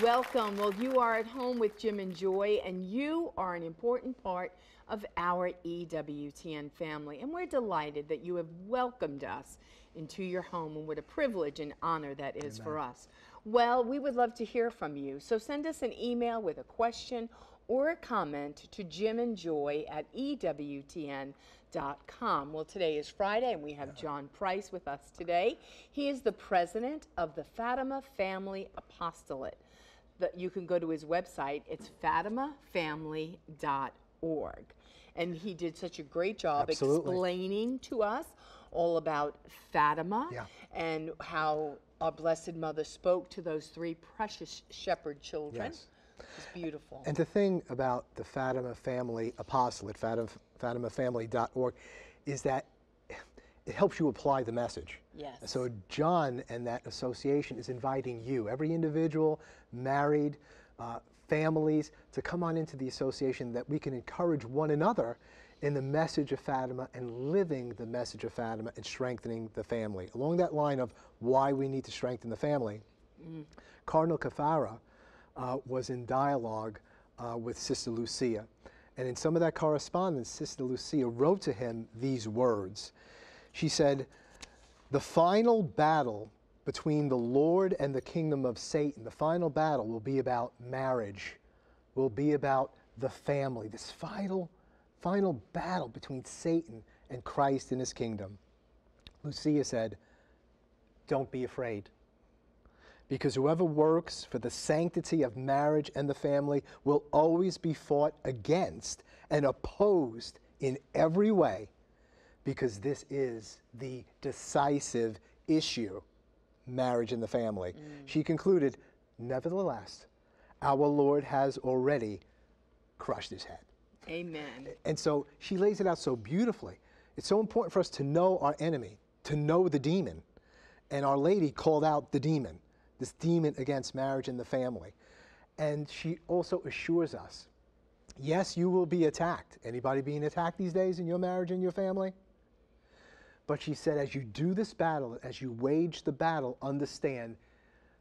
Welcome. Well, you are at home with Jim and Joy, and you are an important part of our EWTN family. And we're delighted that you have welcomed us into your home, and what a privilege and honor that is for us. Well, we would love to hear from you. So send us an email with a question or a comment to jimandjoy@ewtn.com. Well, today is Friday, and we have John Preiss with us today. He is the president of the Fatima Family Apostolate. You can go to his website. It's fatimafamily.org. And he did such a great job explaining to us all about Fatima and how our Blessed Mother spoke to those three precious shepherd children. Yes. It's beautiful. And the thing about the Fatima Family Apostolate, fatimafamily.org, is that it helps you apply the message. Yes. So John and that association is inviting you, every individual, married, families, to come on into the association, that we can encourage one another in the message of Fatima and living the message of Fatima and strengthening the family. Along that line of why we need to strengthen the family, Cardinal Caffarra was in dialogue with Sister Lucia. And in some of that correspondence, Sister Lucia wrote to him these words. She said, "The final battle between the Lord and the kingdom of Satan, the final battle will be about marriage, will be about the family, this final battle between Satan and Christ and his kingdom." Lucia said, "Don't be afraid, because whoever works for the sanctity of marriage and the family will always be fought against and opposed in every way, because this is the decisive issue, marriage and the family." She concluded, "Nevertheless, our Lord has already crushed his head." Amen. And so she lays it out so beautifully. It's so important for us to know our enemy, to know the demon. And Our Lady called out the demon, this demon against marriage and the family. And she also assures us, yes, you will be attacked. Anybody being attacked these days in your marriage and your family? But she said, as you do this battle, as you wage the battle, understand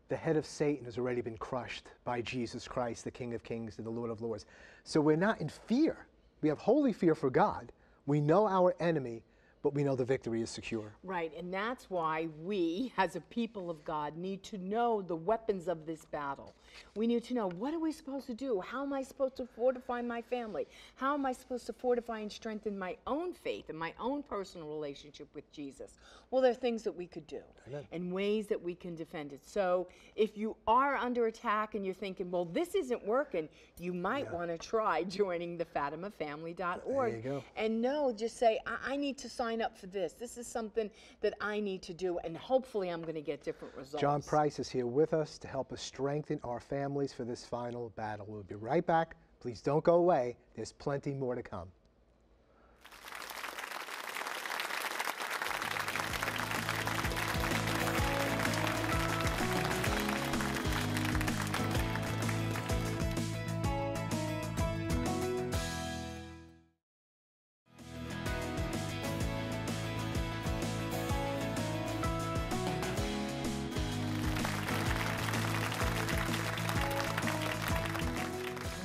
the head of Satan has already been crushed by Jesus Christ, the King of Kings and the Lord of Lords. So we're not in fear. We have holy fear for God. We know our enemy, but we know the victory is secure. Right, and that's why we, as a people of God, need to know the weapons of this battle. We need to know, what are we supposed to do? How am I supposed to fortify my family? How am I supposed to fortify and strengthen my own faith and my own personal relationship with Jesus? Well, there are things that we could do. Amen. And ways that we can defend it. So if you are under attack and you're thinking, well, this isn't working, you might want to try joining the fatimafamily.org. There you go. And no, just say, I need to sign up for this. This is something that I need to do, and hopefully I'm going to get different results. John Preiss is here with us to help us strengthen our families for this final battle. We'll be right back. Please don't go away. There's plenty more to come.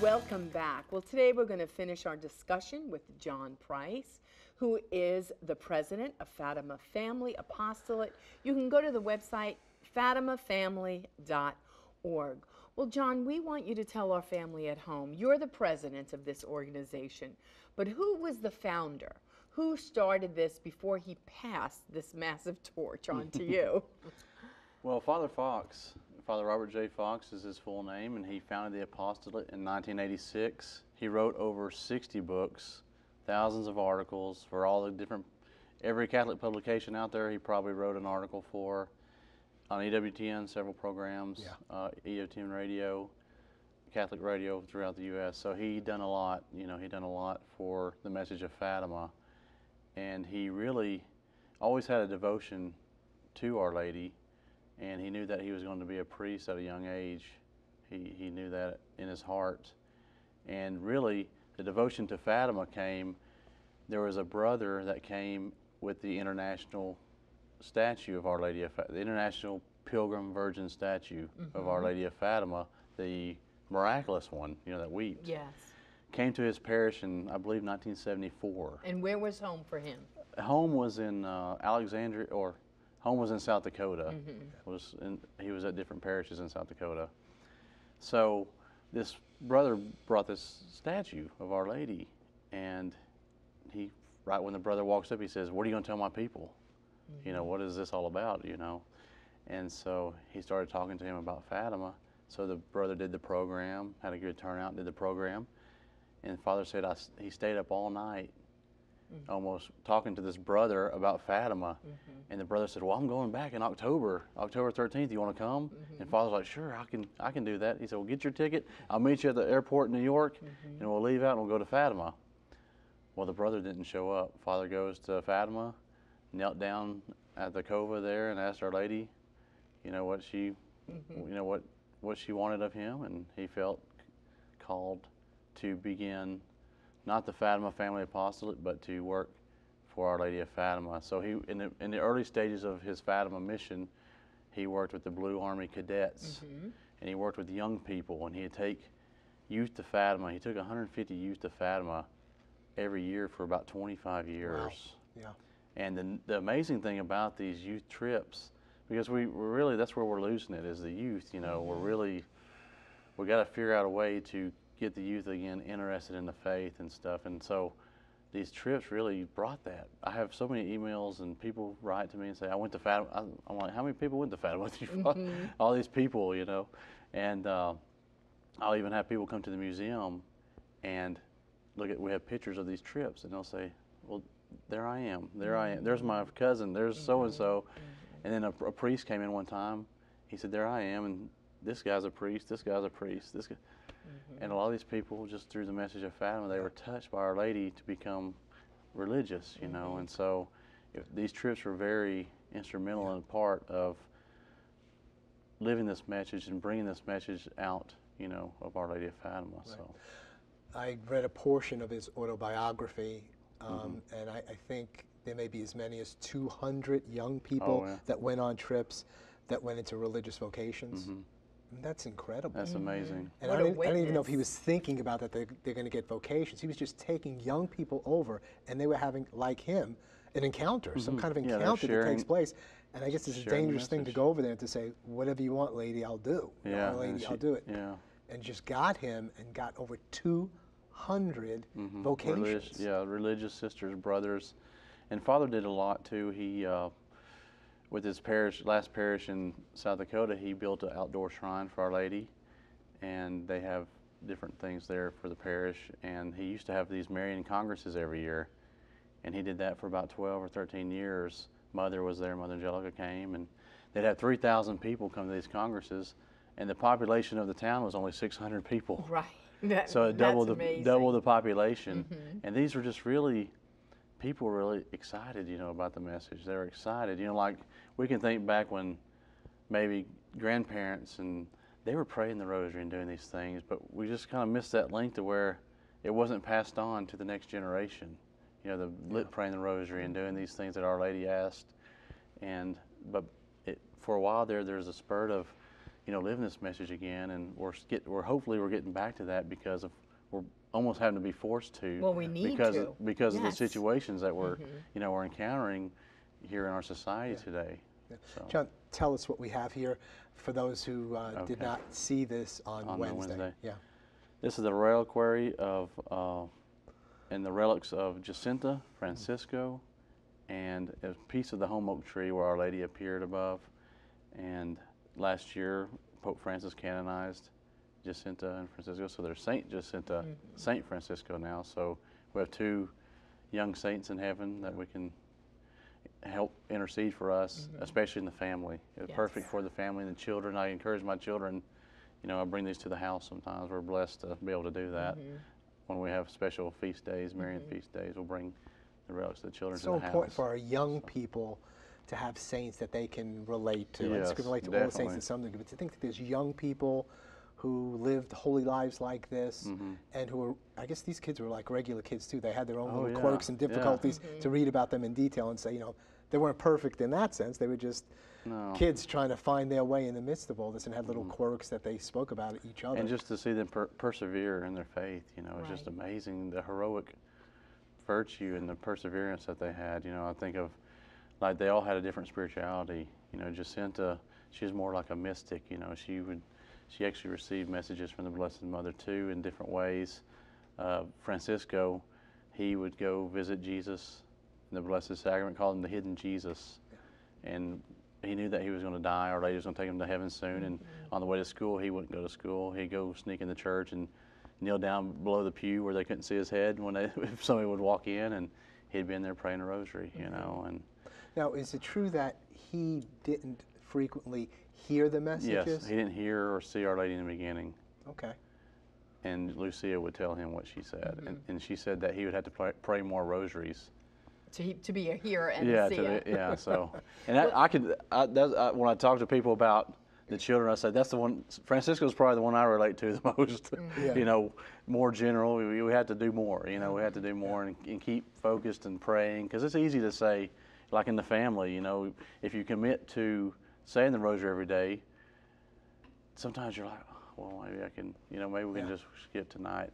Welcome back. Well, today we're going to finish our discussion with John Preiss, who is the president of Fatima Family Apostolate. You can go to the website fatimafamily.org. Well, John, we want you to tell our family at home, you're the president of this organization, but who was the founder? Who started this before he passed this massive torch on to you? Well, Father Robert J. Fox is his full name, and he founded the apostolate in 1986. He wrote over 60 books, thousands of articles for all the different, every Catholic publication out there he probably wrote an article for. On EWTN, several programs, EWTN radio, Catholic radio throughout the U.S. So he done a lot, he done a lot for the message of Fatima. And he really always had a devotion to Our Lady. And he knew that he was going to be a priest at a young age. He knew that in his heart. And really, the devotion to Fatima came, there was a brother that came with the international statue of Our Lady of Fatima, the International Pilgrim Virgin statue of Our Lady of Fatima the miraculous one, you know, that weeps, Yes. came to his parish in, I believe, 1974. And where was home for him? Home was in Alexandria, or home was in South Dakota. He was at different parishes in South Dakota. So this brother brought this statue of Our Lady, and he, right when the brother walks up, he says, "What are you going to tell my people? You know, what is this all about, you know?" And so he started talking to him about Fatima. So the brother did the program, had a good turnout, did the program. And Father said he stayed up all night almost talking to this brother about Fatima. And the brother said, "Well, I'm going back in October 13th. You want to come?" And Father's like, "Sure, I can do that." He said, "Well, get your ticket. I'll meet you at the airport in New York, and we'll leave out and we'll go to Fatima." Well, the brother didn't show up. Father goes to Fatima, knelt down at the cova there and asked Our Lady, you know, what she, you know, what she wanted of him, and he felt called to begin not the Fatima Family Apostolate, but to work for Our Lady of Fatima. So he, in the early stages of his Fatima mission, he worked with the Blue Army Cadets, and he worked with young people, and he'd take youth to Fatima. He took 150 youth to Fatima every year for about 25 years. Wow. Yeah. And the amazing thing about these youth trips, because we're really, that's where we're losing it, is the youth. You know, we got to figure out a way to get the youth again interested in the faith and stuff. And so these trips really brought that. I have so many emails and people write to me and say, "I went to Fatima." I'm like, "How many people went to Fatima with you?" All these people, you know. And I'll even have people come to the museum and we have pictures of these trips, and they'll say, "Well, there I am. There I am. There's my cousin. There's so-and-so." And then a priest came in one time. He said, "There I am, and this guy's a priest, this guy's a priest, this guy." And a lot of these people, just through the message of Fatima, they were touched by Our Lady to become religious, you know. And so these trips were very instrumental in part of living this message and bringing this message out, you know, of Our Lady of Fatima. Right. So I read a portion of his autobiography, and I think there may be as many as 200 young people that went on trips that went into religious vocations. That's incredible. That's amazing. And I don't even know if he was thinking about that they're going to get vocations. He was just taking young people over, and they were having, like him, an encounter, some kind of encounter that takes place. And I guess it's a dangerous thing to go over there and to say, "Whatever you want, lady, I'll do. Yeah, lady, I'll do it." Yeah. And just got him and got over 200 vocations. Religious sisters, brothers. And Father did a lot too. He with his last parish in South Dakota, he built an outdoor shrine for Our Lady, and they have different things there for the parish. And he used to have these Marian congresses every year, and he did that for about 12 or 13 years. Mother was there, Mother Angelica came, and they'd have 3,000 people come to these congresses, and the population of the town was only 600 people. Right. So it doubled the population, and these were just really, people were really excited, you know, about the message. They were excited, you know, like we can think back when maybe grandparents and they were praying the rosary and doing these things, but we just kind of missed that link to where it wasn't passed on to the next generation. You know, praying the rosary and doing these things that Our Lady asked, but for a while there's a spurt of, you know, living this message again, and hopefully we're getting back to that because we're almost having to be forced to. Well, we need because of the situations that we're we're encountering here in our society today. So. John, tell us what we have here for those who did not see this on Wednesday. Yeah. This is the reliquary of and the relics of Jacinta, Francisco, and a piece of the home oak tree where Our Lady appeared above. And last year, Pope Francis canonized Jacinta and Francisco, so there's Saint Jacinta, Saint Francisco now. So we have two young saints in heaven that we can help intercede for us, especially in the family. It's perfect for the family and the children. I encourage my children, you know, I bring these to the house sometimes. We're blessed to be able to do that. When we have special feast days, Marian feast days, we'll bring the relics of the children to the house. So important for our young people to have saints that they can relate to. Yes, and can relate to all the saints to some degree, but to think that there's young people who lived holy lives like this, and who are, I guess these kids were like regular kids too. They had their own little quirks and difficulties to read about them in detail and say, you know, they weren't perfect in that sense. They were just No. kids trying to find their way in the midst of all this and had little quirks that they spoke about each other. And just to see them persevere in their faith, you know, it's just Right. amazing, the heroic virtue and the perseverance that they had. You know, I think of, like, they all had a different spirituality. You know, Jacinta, she was more like a mystic. You know, she actually received messages from the Blessed Mother too in different ways. Francisco, he would go visit Jesus in the Blessed Sacrament, called him the Hidden Jesus. And he knew that he was going to die, or Lady was going to take him to heaven soon. And on the way to school, he wouldn't go to school. He'd go sneak in the church and kneel down below the pew where they couldn't see his head when if somebody would walk in, and he'd be in there praying a rosary, you know. And now, is it true that he didn't frequently hear the messages? yes, he didn't hear or see Our Lady in the beginning. Okay. And Lucia would tell him what she said, and she said that he would have to pray more rosaries. To be a hearer and Yeah, a seer. yeah. So, and that, when I talk to people about the children, I say that's the one. Francisco's probably the one I relate to the most. Yeah. You know, more general. We have to do more. You know, we have to do more and keep focused and praying, because it's easy to say, like in the family. You know, if you commit to saying the rosary every day, sometimes you're like, well, maybe I can. You know, maybe we can just skip tonight.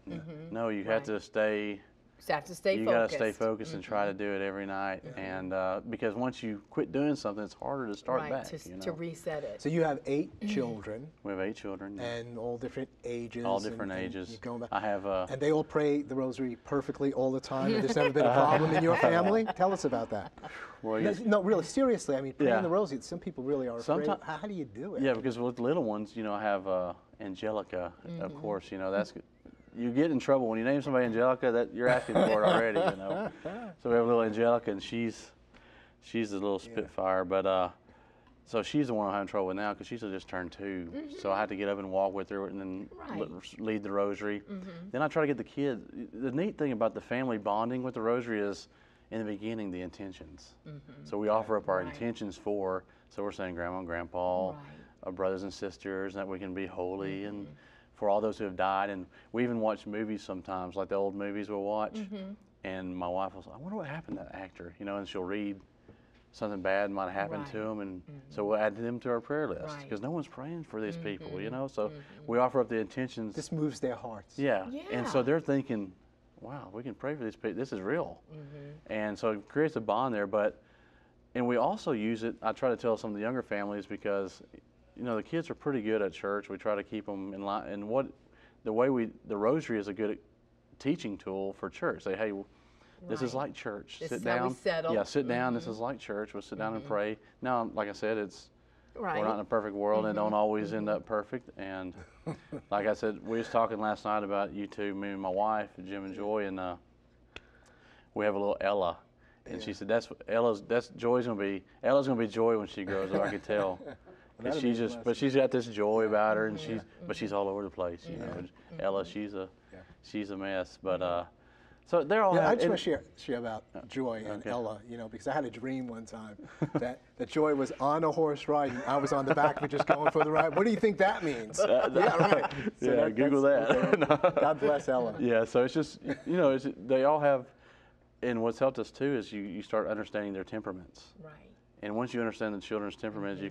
No, you have to stay. You have to stay You focused. got to stay focused and try to do it every night, and because once you quit doing something, it's harder to start Right, back. to, You know? to reset it. So you have 8 children, We have 8 children. and all different ages. All different and ages. you're going back. I have And they all pray the rosary perfectly all the time, and there's never been a problem in your family? Tell us about that. well, No, yes, no, really, seriously, I mean, praying Yeah. the rosary, some people really are afraid. Sometime- How do you do it? yeah, because with the little ones, you know, I have Angelica, of course. You know, that's you get in trouble when you name somebody Angelica. That you're asking for it already. You know, so we have a little Angelica, and she's a little spitfire, but so she's the one I'm having trouble with now, because she's just turned 2. So I had to get up and walk with her, and then Right. lead the rosary. Then I try to get the kids. The neat thing about the family bonding with the rosary is, in the beginning, the intentions. So we offer up our Right. intentions for. So we're saying Grandma and Grandpa, Right. our brothers and sisters, and that we can be holy, and for all those who have died. And we even watch movies sometimes, like the old movies we'll watch. And my wife will say, I wonder what happened to that actor, you know, and she'll read something bad might have happened to Right. them, and so we'll add them to our prayer list, Right. because no one's praying for these people, you know. So we offer up the intentions. This moves their hearts. Yeah. And so Yeah. they're thinking, wow, we can pray for these people. This is real. And so it creates a bond there. And we also use it, I try to tell some of the younger families, because, you know, the kids are pretty good at church. We try to keep them in line. And the rosary is a good teaching tool for church. Say, hey, this is Right. like church. This Sit is how we down. settle. Yeah, sit down. This is like church. We'll sit down and pray. Now, like I said, Right. we're not in a perfect world, and don't always end up perfect. And like I said, we was talking last night about you two, me and my wife, Jim and Joy, and we have a little Ella. And she said, Ella's gonna be Joy when she grows up. I could tell. And that'd be a but she's got this joy about her, and she's all over the place. You know, Ella, she's a mess. But so they're all. Yeah, I just want to share about Joy and Ella, you know, because I had a dream one time that Joy was on a horse ride and I was on the back of it just going for the ride. What do you think that means? Yeah, right. So Yeah, Google that. okay. God bless Ella. Yeah, so it's just, you know, they all have, and what's helped us too is you start understanding their temperaments. Right. And once you understand the children's temperaments, you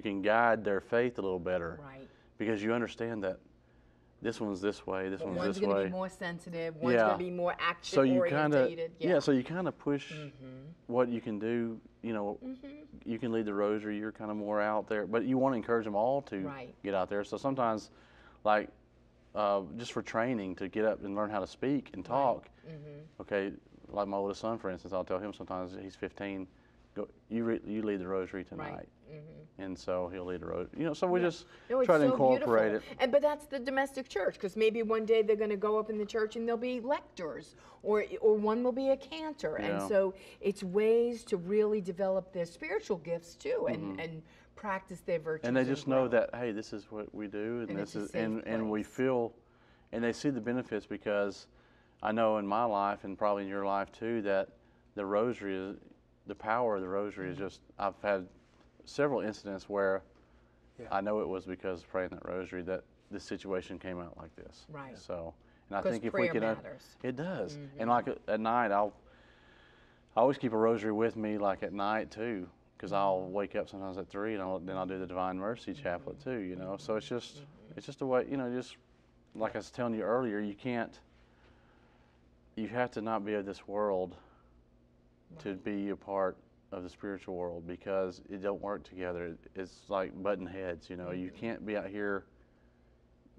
can guide their faith a little better. Right. Because you understand that this one's this way, this one's One's this going to way. be more sensitive. One's Yeah. going to be more action So you kind of, orientated. so you kind of push what you can do. You know, you can lead the rosary. You're kind of more out there, but you want to encourage them all to Right. get out there. So sometimes, like, just for training, to get up and learn how to speak and talk. Okay, like my oldest son, for instance, I'll tell him sometimes, he's 15. Go, you lead the rosary tonight. Right. And so he'll lead the rosary. You know, so we just No, it's try to so incorporate beautiful. But that's the domestic church, because maybe one day they're going to go up in the church and they'll be lectors, or one will be a cantor. And Yeah. so it's ways to really develop their spiritual gifts too, and practice their virtues. And they just know grow. that, hey, this is what we do, and it's this a is, safe and we place. feel, and they see the benefits, because I know in my life, and probably in your life too, that the rosary is, the power of the rosary is just, I've had several incidents where I know it was because of praying that rosary that this situation came out like this. Right. So, and I 'Cause think if we prayer can, matters. it does. And like at night, I always keep a rosary with me, like at night too, because I'll wake up sometimes at 3, and then I'll do the Divine Mercy Chaplet too, you know. So it's just a way, you know, just like I was telling you earlier, you have to not be of this world to be a part of the spiritual world, because it don't work together. It's like button heads, you know. You can't be out here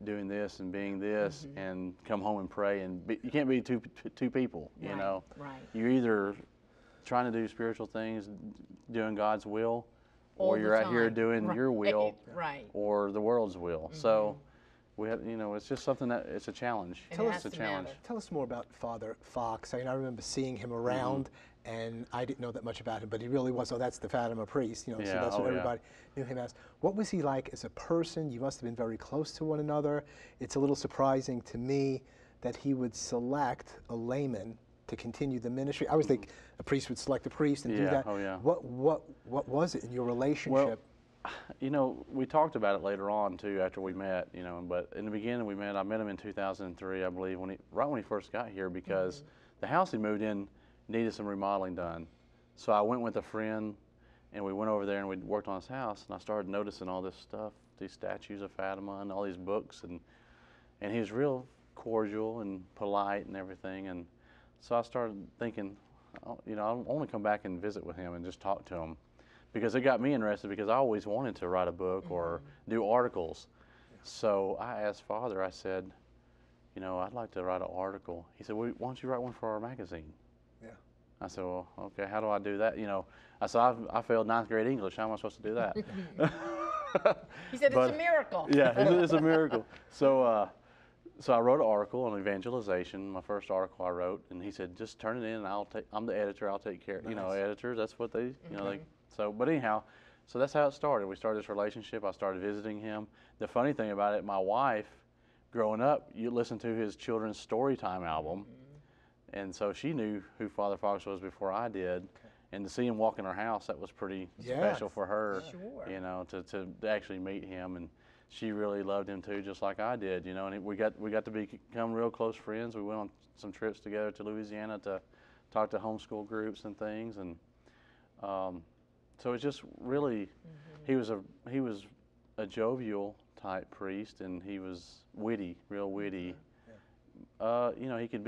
doing this and being this and come home and pray, and you can't be two people, you know. Right. You're either trying to do spiritual things, doing God's will, or you're out here doing your will, or the world's will. So we have, you know, it's just something that it's a challenge. It's a challenge. Tell us more about Father Fox. I mean, I remember seeing him around, and I didn't know that much about him, but he really was. Oh, that's the Fatima priest, you know. So that's what everybody knew him as. What was he like as a person? You must have been very close to one another. It's a little surprising to me that he would select a layman to continue the ministry. I always think a priest would select a priest and do that. What was it in your relationship? Well, you know, we talked about it later on too after we met, you know, but in the beginning I met him in 2003, I believe, right when he first got here, because the house he moved in needed some remodeling done. So I went with a friend, and we went over there and we worked on his house, and I started noticing all this stuff, these statues of Fatima and all these books, and he was real cordial and polite and everything. And so I started thinking, you know, I want to come back and visit with him and just talk to him, because it got me interested, because I always wanted to write a book or do articles. So I asked Father, I said, you know, I'd like to write an article. He said, well, why don't you write one for our magazine? I said, well, okay, how do I do that? You know, I said, I failed 9th grade English. How am I supposed to do that? He said, it's a miracle. Yeah, it's a miracle. So I wrote an article on evangelization, my first article I wrote, and he said, just turn it in, and I'm the editor, I'll take care. You know, editors, that's what they, you know, but anyhow, so that's how it started. We started this relationship. I started visiting him. The funny thing about it, my wife, growing up, you listen to his children's story time album, and so she knew who Father Fox was before I did. And to see him walk in our house, that was pretty special for her, you know, to actually meet him. And she really loved him too, just like I did, you know. And we got to become real close friends. We went on some trips together to Louisiana to talk to homeschool groups and things. And so it's just really, he was a jovial type priest, and he was witty, real witty. You know, he could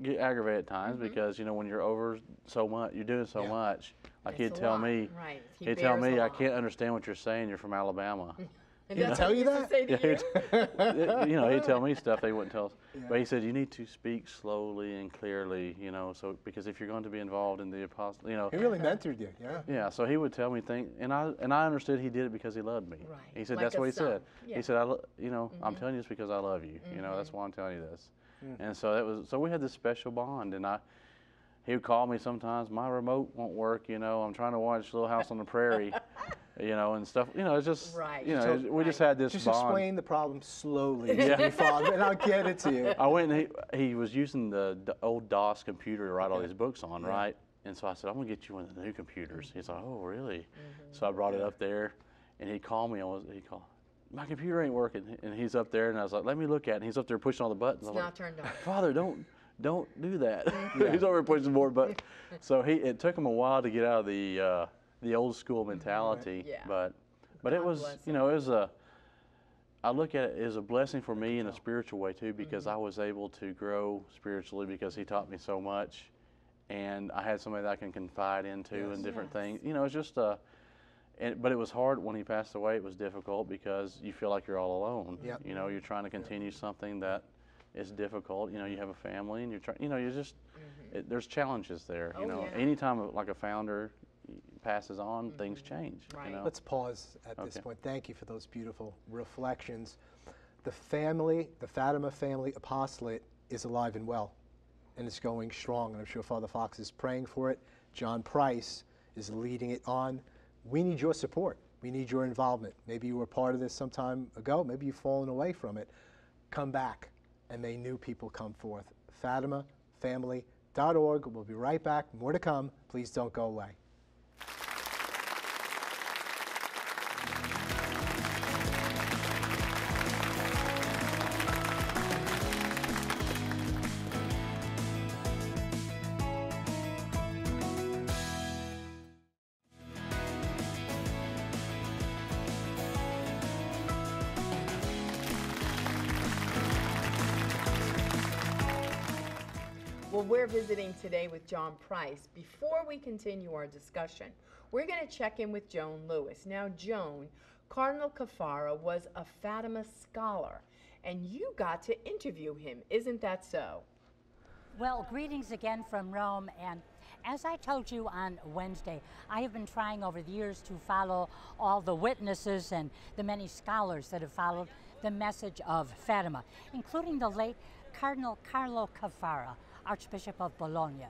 get aggravated at times, because, you know, when you're over so much, you're doing so much. Like he'd tell me, I can't understand what you're saying. You're from Alabama. And did he tell you that? You know, he'd tell me stuff they wouldn't tell us. But he said, you need to speak slowly and clearly, you know, so because if you're going to be involved in the apostle, you know. He really mentored you, Yeah, so he would tell me things, and I understood he did it because he loved me. Right. He said, like that's what he said. Yeah. He said, you know, I'm telling you this because I love you. You know, that's why I'm telling you this. And so we had this special bond, and he would call me sometimes, my remote won't work, you know, I'm trying to watch Little House on the Prairie, you know, and stuff, you know, it's just, you know, we just had this bond. Just explain the problem slowly to me, Father, and I'll get it to you. I went, and he was using the old DOS computer to write all these books on, right? And so I said, I'm going to get you one of the new computers. He's like, oh, really? So I brought it up there, and he called me, my computer ain't working, and he's up there, and I was like, let me look at it, and he's up there pushing all the buttons. It's not turned on. Father, don't do that. He's over there pushing more buttons. So it took him a while to get out of the old school mentality, but it was, you know, I look at it as a blessing for me in a spiritual way too, because I was able to grow spiritually because he taught me so much, and I had somebody that I can confide into and different things. You know, it's just but it was hard when he passed away. It was difficult because you feel like you're all alone. You know, you're trying to continue something that is difficult. You know, you have a family, and you're trying. You know, you just there's challenges there. You know, anytime like a founder passes on, things change. You know? Let's pause at this point. Thank you for those beautiful reflections. The family, the Fatima family apostolate, is alive and well, and it's going strong. And I'm sure Father Fox is praying for it. John Preiss is leading it on. We need your support. We need your involvement. Maybe you were part of this some time ago. Maybe you've fallen away from it. Come back, and may new people come forth. FatimaFamily.org. We'll be right back. More to come. Please don't go away. Well, we're visiting today with John Preiss. Before we continue our discussion, we're going to check in with Joan Lewis. Now, Joan, Cardinal Caffarra was a Fatima scholar, and you got to interview him. Isn't that so? Well, greetings again from Rome, and as I told you on Wednesday, I have been trying over the years to follow all the witnesses and the many scholars that have followed the message of Fatima, including the late Cardinal Carlo Caffarra, Archbishop of Bologna.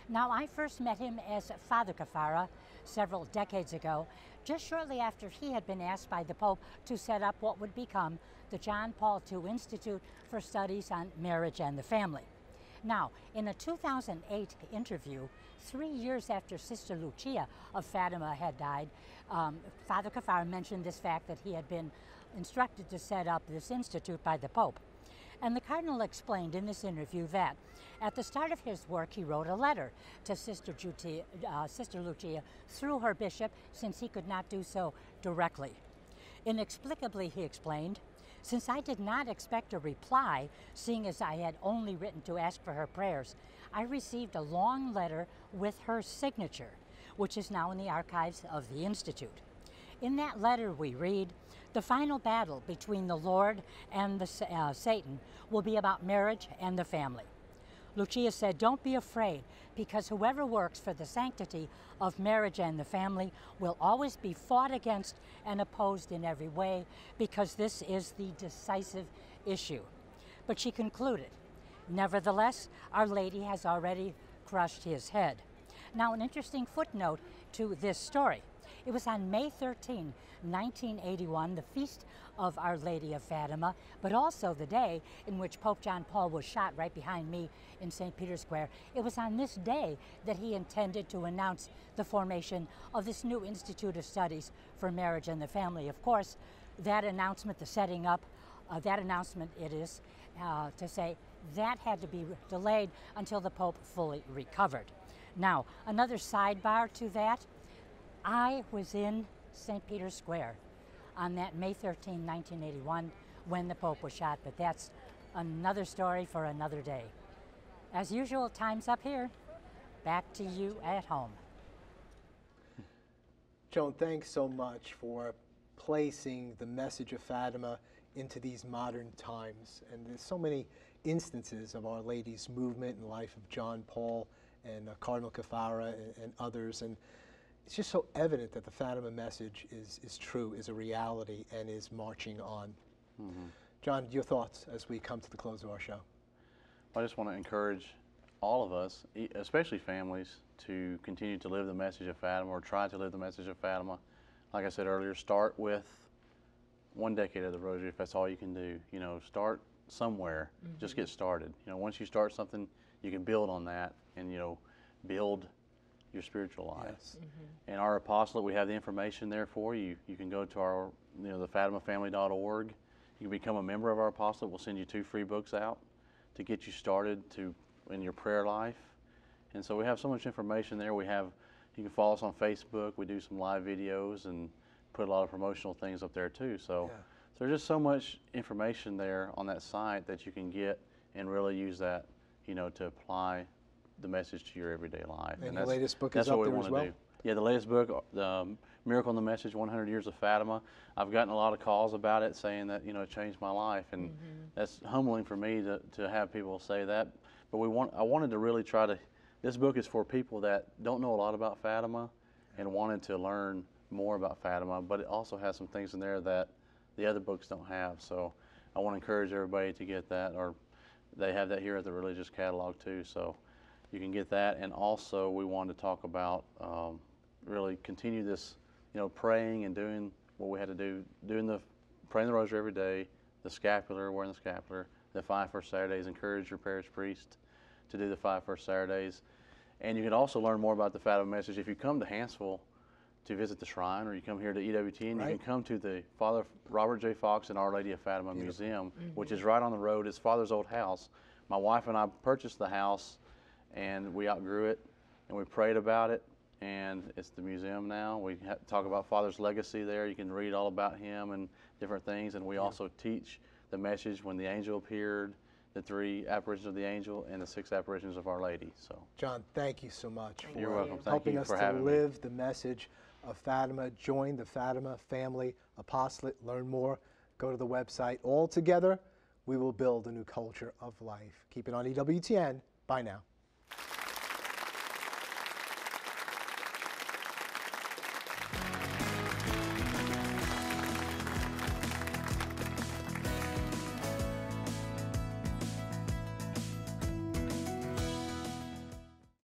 Now, I first met him as Father Caffarra several decades ago, just shortly after he had been asked by the Pope to set up what would become the John Paul II Institute for Studies on Marriage and the Family. Now, in a 2008 interview, 3 years after Sister Lucia of Fatima had died, Father Caffarra mentioned this fact that he had been instructed to set up this institute by the Pope. And the Cardinal explained in this interview that at the start of his work, he wrote a letter to Sister Lucia through her bishop, since he could not do so directly. Inexplicably, he explained, since I did not expect a reply, seeing as I had only written to ask for her prayers, I received a long letter with her signature, which is now in the archives of the Institute. In that letter we read, the final battle between the Lord and Satan will be about marriage and the family. Lucia said, don't be afraid, because whoever works for the sanctity of marriage and the family will always be fought against and opposed in every way, because this is the decisive issue. But she concluded, nevertheless, Our Lady has already crushed his head. Now, an interesting footnote to this story. It was on May 13, 1981, the feast of Our Lady of Fatima, but also the day in which Pope John Paul was shot right behind me in St. Peter's Square. It was on this day that he intended to announce the formation of this new Institute of Studies for Marriage and the Family. Of course, that announcement, the setting up, that announcement it is to say that had to be delayed until the Pope fully recovered. Now, another sidebar to that, I was in St. Peter's Square on that May 13, 1981, when the Pope was shot, but that's another story for another day. As usual, time's up here. Back to you at home. Joan, thanks so much for placing the message of Fatima into these modern times. And there's so many instances of Our Lady's movement in the life of John Paul and Cardinal Caffarra and others. And it's just so evident that the Fatima message is true, is a reality, and is marching on. Mm-hmm. John, your thoughts as we come to the close of our show? I just want to encourage all of us, especially families, to continue to live the message of Fatima, or try to live the message of Fatima. Like I said earlier, start with 1 decade of the Rosary, if that's all you can do. You know, start somewhere. Mm-hmm. Just get started. You know, once you start something, you can build on that, and build your spiritual life. Yes. Mm-hmm. And our apostolate, we have the information there for you. You can go to our, the fatimafamily.org. You can become a member of our apostolate. We'll send you 2 free books out to get you started in your prayer life. And so we have so much information there. You can follow us on Facebook. We do some live videos and put a lot of promotional things up there too. So, so there's just so much information there on that site that you can get and really use that, to apply the message to your everyday life. And the latest book is up there as well? Do. Yeah, the latest book, the Miracle in the Message, 100 Years of Fatima. I've gotten a lot of calls about it saying that, it changed my life. And that's humbling for me to have people say that. But I wanted to really try to, this book is for people that don't know a lot about Fatima and wanted to learn more about Fatima, but it also has some things in there that the other books don't have. So I want to encourage everybody to get that, or they have that here at the religious catalog too. So you can get that. And also we wanted to talk about really continue this, praying and doing what we had to do, praying the Rosary every day, the scapular, wearing the scapular, the 5 First Saturdays. Encourage your parish priest to do the 5 First Saturdays. And you can also learn more about the Fatima message if you come to Hanceville to visit the shrine, or you come here to EWTN. Right. You can come to the Father Robert J. Fox and Our Lady of Fatima Museum, which is right on the road. It's Father's old house. My wife and I purchased the house, and we outgrew it, and we prayed about it, and it's the museum now. We talk about Father's legacy there. You can read all about him and different things, and we also teach the message when the angel appeared, the 3 apparitions of the angel and the 6 apparitions of Our Lady. So, John, thank you so much for you're welcome. Thank helping you us for to having me. live the message of Fatima. Join the Fatima Family Apostolate. Learn more. Go to the website. All together, we will build a new culture of life. Keep it on EWTN. Bye now.